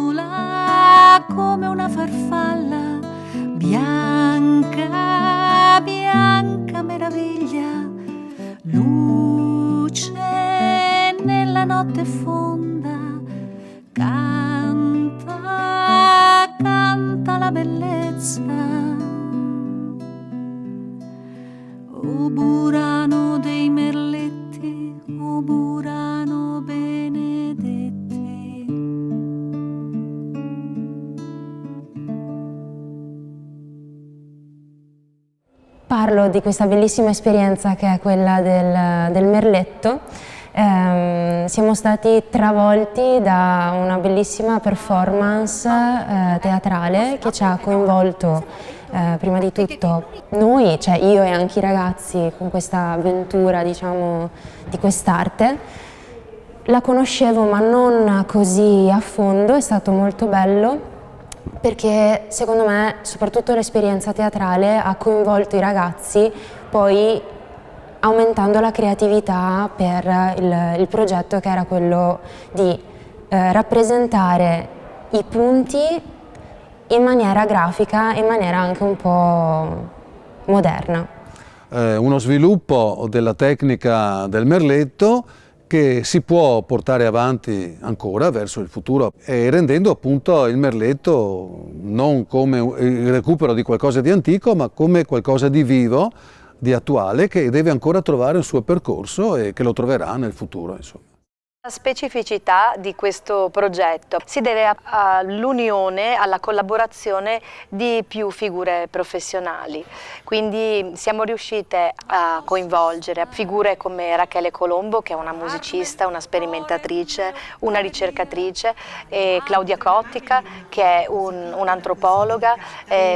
Vola come una farfalla, bianca, bianca meraviglia, luce nella notte fonda, canta, canta la bellezza. O Burano dei merletti, o Burano benedetti. Parlo di questa bellissima esperienza che è quella del merletto. Siamo stati travolti da una bellissima performance teatrale che ci ha coinvolto prima di tutto noi, cioè io e anche i ragazzi, con questa avventura, diciamo, di quest'arte. La conoscevo ma non così a fondo, è stato molto bello perché secondo me soprattutto l'esperienza teatrale ha coinvolto i ragazzi, poi aumentando la creatività per il progetto, che era quello di rappresentare i punti in maniera grafica, in maniera anche un po' moderna. Uno sviluppo della tecnica del merletto che si può portare avanti ancora verso il futuro, e rendendo appunto il merletto non come il recupero di qualcosa di antico, ma come qualcosa di vivo, di attuale, che deve ancora trovare il suo percorso e che lo troverà nel futuro, insomma. La specificità di questo progetto si deve all'unione, alla collaborazione di più figure professionali, quindi siamo riuscite a coinvolgere figure come Rachele Colombo, che è una musicista, una sperimentatrice, una ricercatrice, e Claudia Cottica, che è un'antropologa,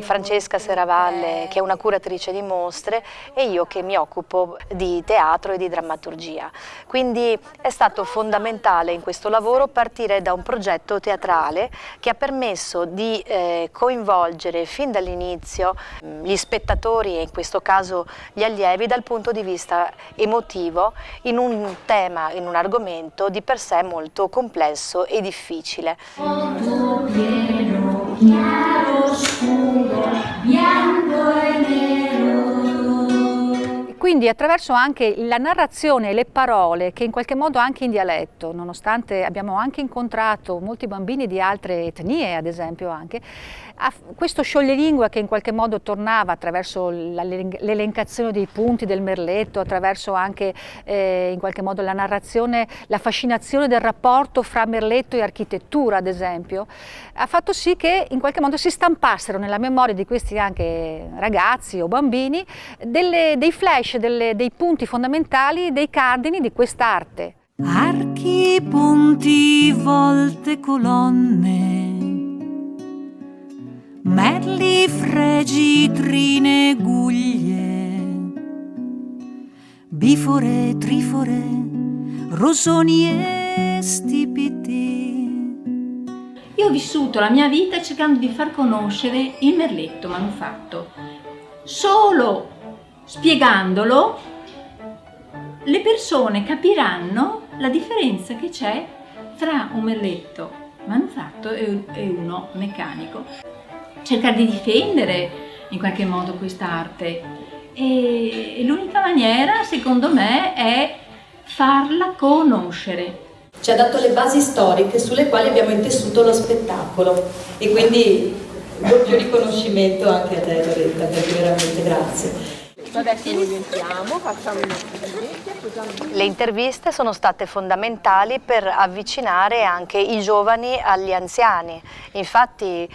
Francesca Serravalle, che è una curatrice di mostre, e io che mi occupo di teatro e di drammaturgia. Quindi è stato fondamentale in questo lavoro partire da un progetto teatrale che ha permesso di coinvolgere fin dall'inizio gli spettatori, e in questo caso gli allievi, dal punto di vista emotivo in un tema, in un argomento di per sé molto complesso e difficile. Molto pieno, chiaro, scuro, bianco e nero. Quindi attraverso anche la narrazione e le parole, che in qualche modo anche in dialetto, nonostante abbiamo anche incontrato molti bambini di altre etnie, ad esempio anche, questo scioglilingua che in qualche modo tornava attraverso l'elencazione dei punti del merletto, attraverso anche in qualche modo la narrazione, la fascinazione del rapporto fra merletto e architettura, ad esempio, ha fatto sì che in qualche modo si stampassero nella memoria di questi anche ragazzi o bambini dei flash, dei punti fondamentali, dei cardini di quest'arte. Archi, ponti, volte, colonne, merli, fregi, trine, guglie, bifore, trifore, rosoni e stipiti. Io ho vissuto la mia vita cercando di far conoscere il merletto manufatto. Solo spiegandolo le persone capiranno la differenza che c'è tra un merletto manufatto e uno meccanico. Cercare di difendere in qualche modo quest'arte, e l'unica maniera, secondo me, è farla conoscere. Ci ha dato le basi storiche sulle quali abbiamo intessuto lo spettacolo, e quindi doppio riconoscimento anche a te, Loretta, perché veramente grazie. Adesso noi entriamo, facciamo Le interviste sono state fondamentali per avvicinare anche i giovani agli anziani. Infatti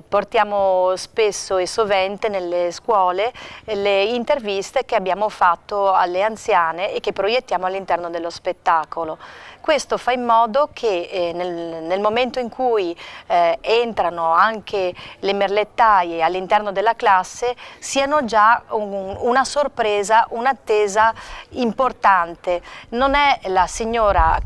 portiamo spesso e sovente nelle scuole le interviste che abbiamo fatto alle anziane e che proiettiamo all'interno dello spettacolo. Questo fa in modo che nel momento in cui entrano anche le merlettaie all'interno della classe siano già un una sorpresa, un'attesa importante. Non è la signora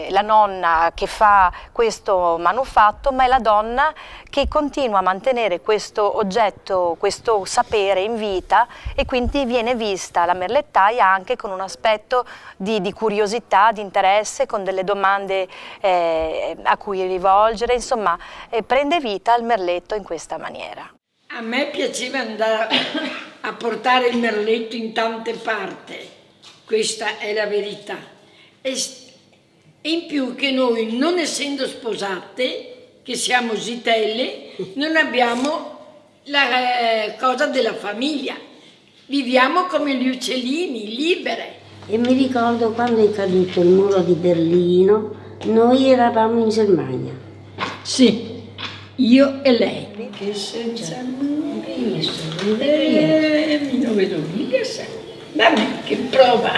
la nonna che fa questo manufatto, ma è la donna che continua a mantenere questo oggetto, questo sapere in vita, e quindi viene vista la merlettaia anche con un aspetto di curiosità, di interesse, con delle domande a cui rivolgere, insomma prende vita il merletto in questa maniera. A me piaceva andare a portare il merletto in tante parti, questa è la verità. E in più che noi, non essendo sposate, che siamo zitelle, non abbiamo la cosa della famiglia. Viviamo come gli uccellini, libere. E mi ricordo quando è caduto il muro di Berlino, noi eravamo in Germania. Sì, io e lei. Che senza me, mi non vedo mica. Vabbè, che prova.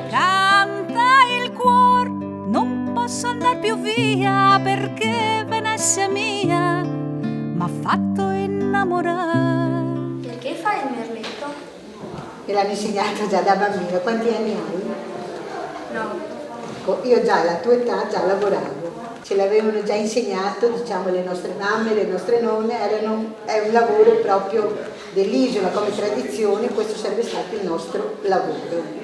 Canta il cuor, non posso andar più via perché Venezia mia m'ha fatto innamorare. Perché fai il merletto? Me l'hanno insegnato già da bambino. Quanti anni hai? No. Io già alla tua età già lavoravo. Ce l'avevano già insegnato, diciamo, le nostre mamme, le nostre nonne, è un lavoro proprio dell'isola come tradizione, questo sarebbe stato il nostro lavoro.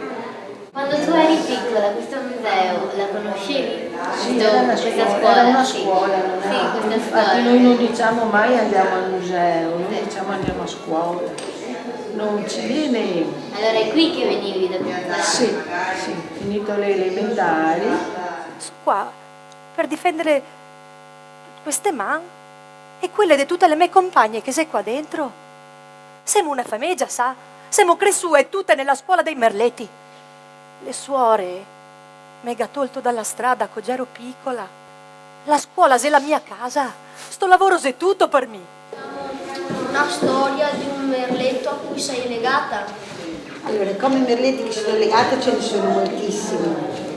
Quando tu eri piccola, questo museo la conoscevi? Sì, era una scuola. Sì, questa Infatti scuola. noi non diciamo mai andiamo al museo, noi diciamo andiamo a scuola. Non ci viene. Allora è qui che venivi da piccola? Sì, finito le elementari. Sono qua per difendere queste man e quelle di tutte le mie compagne che sei qua dentro. Siamo una famiglia, sa? Siamo cresciute tutte nella scuola dei merletti. Le suore mi ha tolto dalla strada quando ero piccola. La scuola è la mia casa. Sto lavoro è tutto per me. Una storia di un merletto a cui sei legata? Allora, come merletti che sono legate ce ne sono moltissimi,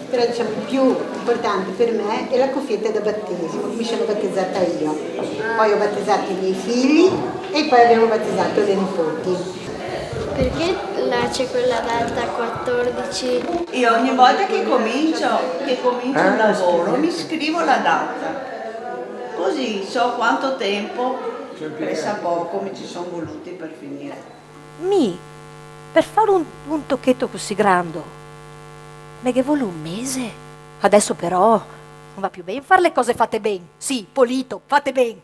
però diciamo il più importante per me è la cuffietta da battesimo, mi sono battezzata io, poi ho battezzato i miei figli e poi abbiamo battezzato le nipoti. Perché là c'è quella data 14? Io ogni volta che comincio un lavoro mi scrivo la data, così so quanto tempo, pressa poco, mi ci sono voluti per finire. Per fare un tocchetto così grande mi che vuole un mese. Adesso però non va più bene fare le cose fatte bene. Sì, pulito, fatte bene.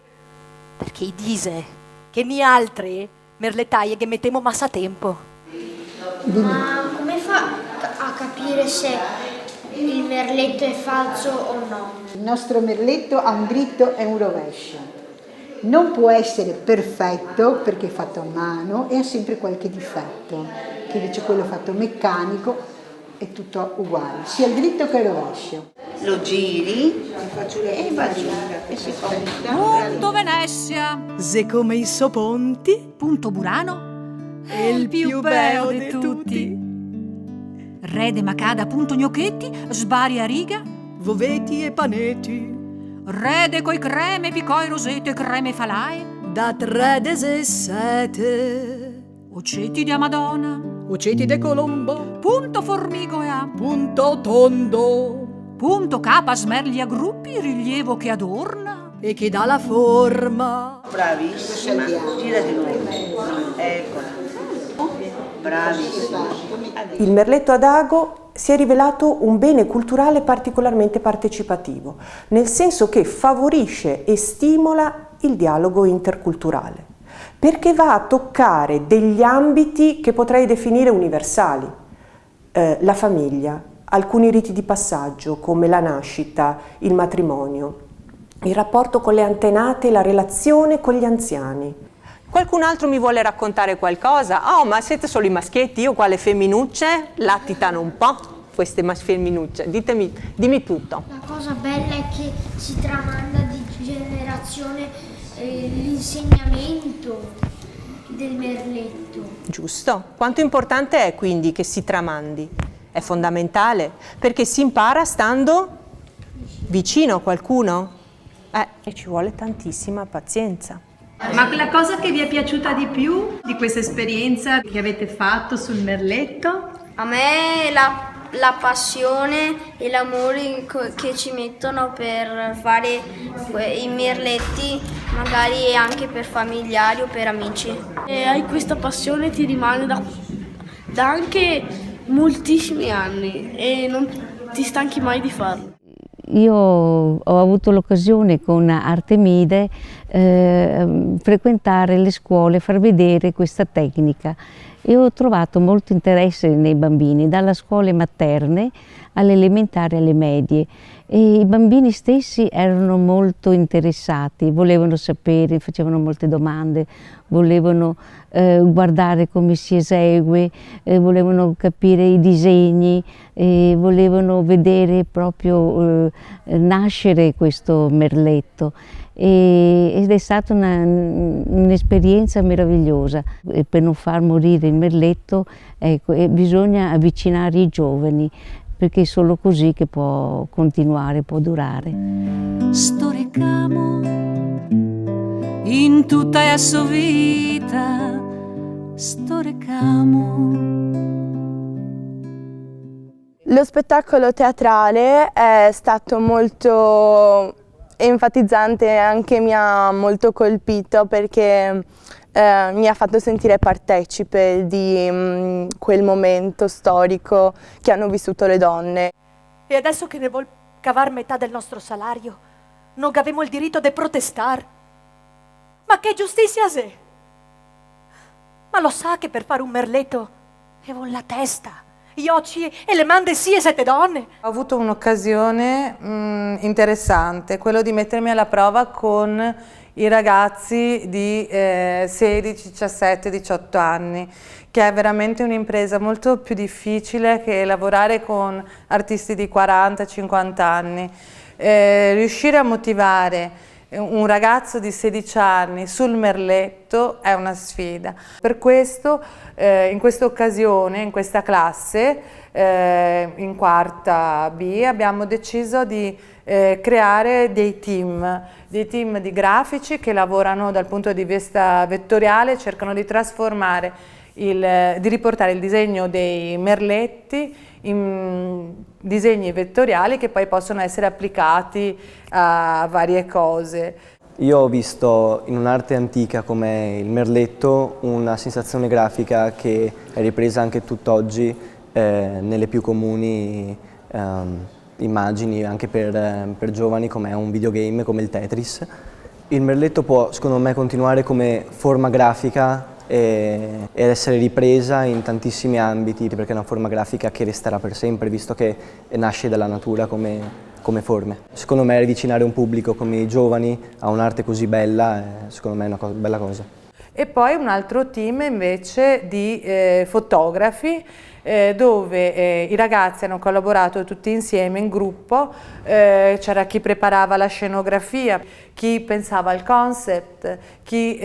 Perché dice che mi altre merlettaie che mettiamo massa tempo. Ma come fa a capire se il merletto è falso o no? Il nostro merletto ha un dritto e un rovescio. Non può essere perfetto perché è fatto a mano e ha sempre qualche difetto, che invece quello fatto meccanico è tutto uguale, sia il dritto che il rovescio. Lo giri e va giù e si conta. Punto Venezia, Se come i soponti, punto Burano, è il più bello di tutti. Re de Macada, punto Gnocchetti, sbaria riga, Voveti e panetti, Re coi creme, picoi rosette, creme falae, da 3 e 7. Ocetti di Madonna, Uceti de Colombo, punto Formigo e a, punto tondo, punto Capa smerli a gruppi, rilievo che adorna, e che dà la forma. Bravissima, gira di nuovo. Eccola. Bravissima. Il merletto ad ago si è rivelato un bene culturale particolarmente partecipativo, nel senso che favorisce e stimola il dialogo interculturale, perché va a toccare degli ambiti che potrei definire universali. La famiglia, alcuni riti di passaggio come la nascita, il matrimonio, il rapporto con le antenate, la relazione con gli anziani. Qualcun altro mi vuole raccontare qualcosa? Oh, ma siete solo i maschietti, io qua le femminucce latitano un po', queste femminucce, dimmi tutto. La cosa bella è che si tramanda di generazione l'insegnamento del merletto. Giusto. Quanto importante è quindi che si tramandi? È fondamentale, perché si impara stando vicino a qualcuno. E ci vuole tantissima pazienza. Ma la cosa che vi è piaciuta di più di questa esperienza che avete fatto sul merletto? A me la passione e l'amore che ci mettono per fare i merletti, magari anche per familiari o per amici. E hai questa passione, ti rimane da anche moltissimi anni e non ti stanchi mai di farlo. Io ho avuto l'occasione con Artemide frequentare le scuole, far vedere questa tecnica e ho trovato molto interesse nei bambini, dalle scuole materne alle elementari alle medie, e i bambini stessi erano molto interessati, volevano sapere, facevano molte domande, volevano guardare come si esegue, volevano capire i disegni, volevano vedere proprio nascere questo merletto. Ed è stata un'esperienza meravigliosa. E per non far morire il merletto, ecco, bisogna avvicinare i giovani, perché è solo così che può continuare, può durare. Storicamo in tutta la sua vita, storicamo. Lo spettacolo teatrale è stato molto enfatizzante e anche mi ha molto colpito perché mi ha fatto sentire partecipe di quel momento storico che hanno vissuto le donne. E adesso che ne vuol cavar metà del nostro salario, non avemo il diritto di protestare. Ma che giustizia è? Ma lo sa che per fare un merletto avevo la testa, gli occhi e le mani sì e 7 donne? Ho avuto un'occasione interessante, quello di mettermi alla prova con i ragazzi di 16, 17, 18 anni, che è veramente un'impresa molto più difficile che lavorare con artisti di 40, 50 anni. Riuscire a motivare un ragazzo di 16 anni sul merletto è una sfida. Per questo in questa occasione, in questa classe, in quarta B, abbiamo deciso di creare dei team di grafici che lavorano dal punto di vista vettoriale, cercano di trasformare, di riportare il disegno dei merletti in disegni vettoriali che poi possono essere applicati a varie cose. Io ho visto in un'arte antica come il merletto una sensazione grafica che è ripresa anche tutt'oggi nelle più comuni immagini anche per giovani, come un videogame come il Tetris. Il merletto può, secondo me, continuare come forma grafica ed essere ripresa in tantissimi ambiti, perché è una forma grafica che resterà per sempre, visto che nasce dalla natura come forme. Secondo me avvicinare un pubblico come i giovani a un'arte così bella è, secondo me, una bella cosa. E poi un altro team invece di fotografi dove i ragazzi hanno collaborato tutti insieme in gruppo, c'era chi preparava la scenografia, chi pensava al concept, chi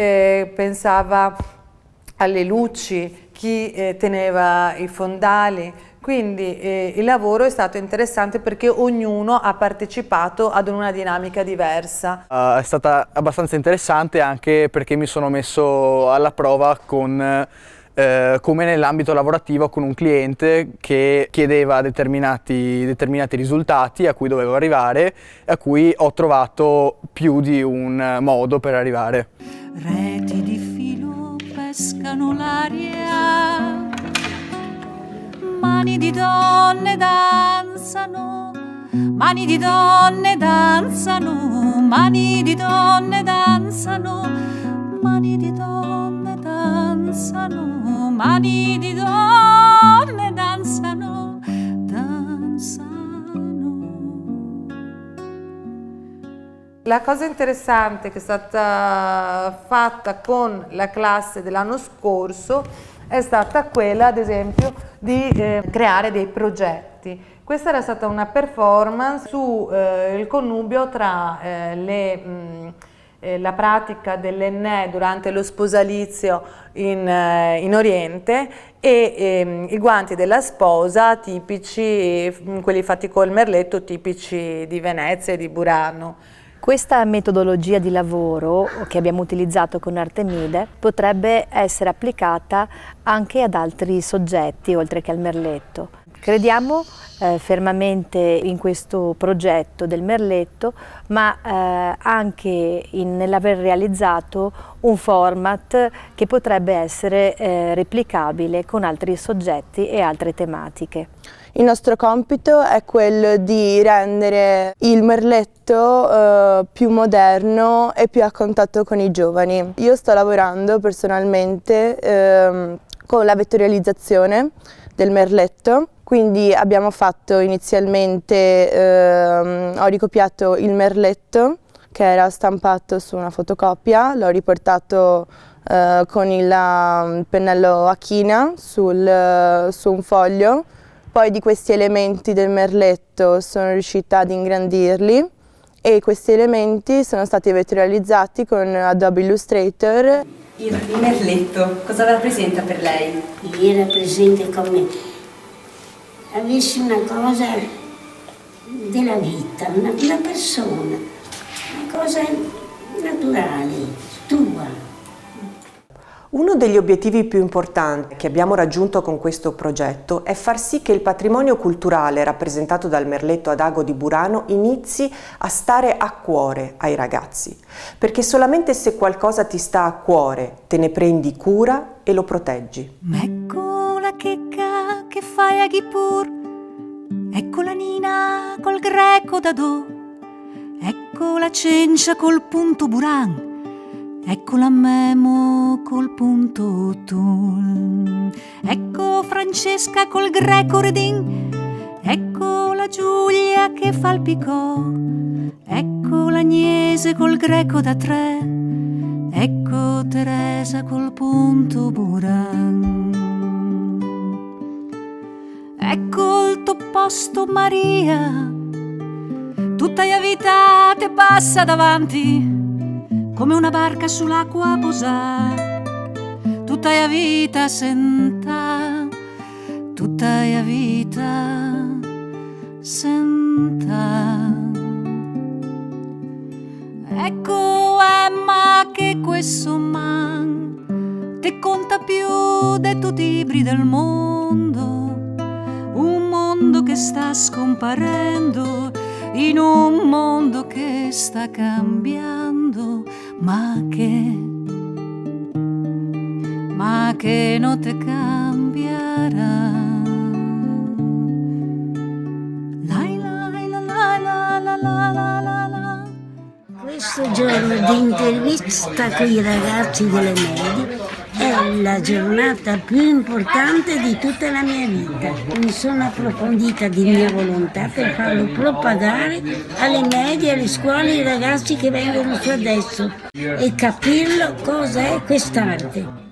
pensava alle luci, chi teneva i fondali. Quindi il lavoro è stato interessante perché ognuno ha partecipato ad una dinamica diversa. È stata abbastanza interessante anche perché mi sono messo alla prova con come nell'ambito lavorativo con un cliente che chiedeva determinati risultati a cui dovevo arrivare e a cui ho trovato più di un modo per arrivare. Reti di filo pescano l'aria, mani di donne danzano, mani di donne danzano, mani di donne danzano, mani di donne danzano, mani di donne danzano, danzano. La cosa interessante che è stata fatta con la classe dell'anno scorso è stata quella, ad esempio, di creare dei progetti. Questa era stata una performance sul connubio tra la pratica dell'Ennè durante lo sposalizio in Oriente e i guanti della sposa tipici, quelli fatti col merletto, tipici di Venezia e di Burano. Questa metodologia di lavoro che abbiamo utilizzato con Artemide potrebbe essere applicata anche ad altri soggetti oltre che al merletto. Crediamo fermamente in questo progetto del merletto, ma anche nell'aver realizzato un format che potrebbe essere replicabile con altri soggetti e altre tematiche. Il nostro compito è quello di rendere il merletto più moderno e più a contatto con i giovani. Io sto lavorando personalmente con la vettorializzazione del merletto, quindi abbiamo fatto inizialmente, ho ricopiato il merletto che era stampato su una fotocopia, l'ho riportato con il pennello a china su un foglio. Poi di questi elementi del merletto sono riuscita ad ingrandirli e questi elementi sono stati vettorializzati con Adobe Illustrator. Il merletto, cosa rappresenta per lei? Mi rappresenta come avessi una cosa della vita, una persona, una cosa naturale, tua. Uno degli obiettivi più importanti che abbiamo raggiunto con questo progetto è far sì che il patrimonio culturale rappresentato dal merletto ad ago di Burano inizi a stare a cuore ai ragazzi, perché solamente se qualcosa ti sta a cuore te ne prendi cura e lo proteggi. Ecco la checca che fai a Ghipur, ecco la Nina col greco da do, ecco la Cencia col punto Buran, ecco la Memo col punto tul, ecco Francesca col greco redin, ecco la Giulia che fa il picò, ecco l'Agnese col greco da tre, ecco Teresa col punto buran, ecco il tuo posto Maria, tutta la vita te passa davanti come una barca sull'acqua posà, tutta la vita senta, tutta la vita senta. Ecco Emma che questo man te conta più di tutti i libri del mondo, un mondo che sta scomparendo in un mondo che sta cambiando, ma che non te cambierà. Questo giorno di intervista con i ragazzi delle medie è la giornata più importante di tutta la mia vita. Mi sono approfondita di mia volontà per farlo propagare alle medie, alle scuole, ai ragazzi che vengono su adesso e capirlo cosa è quest'arte.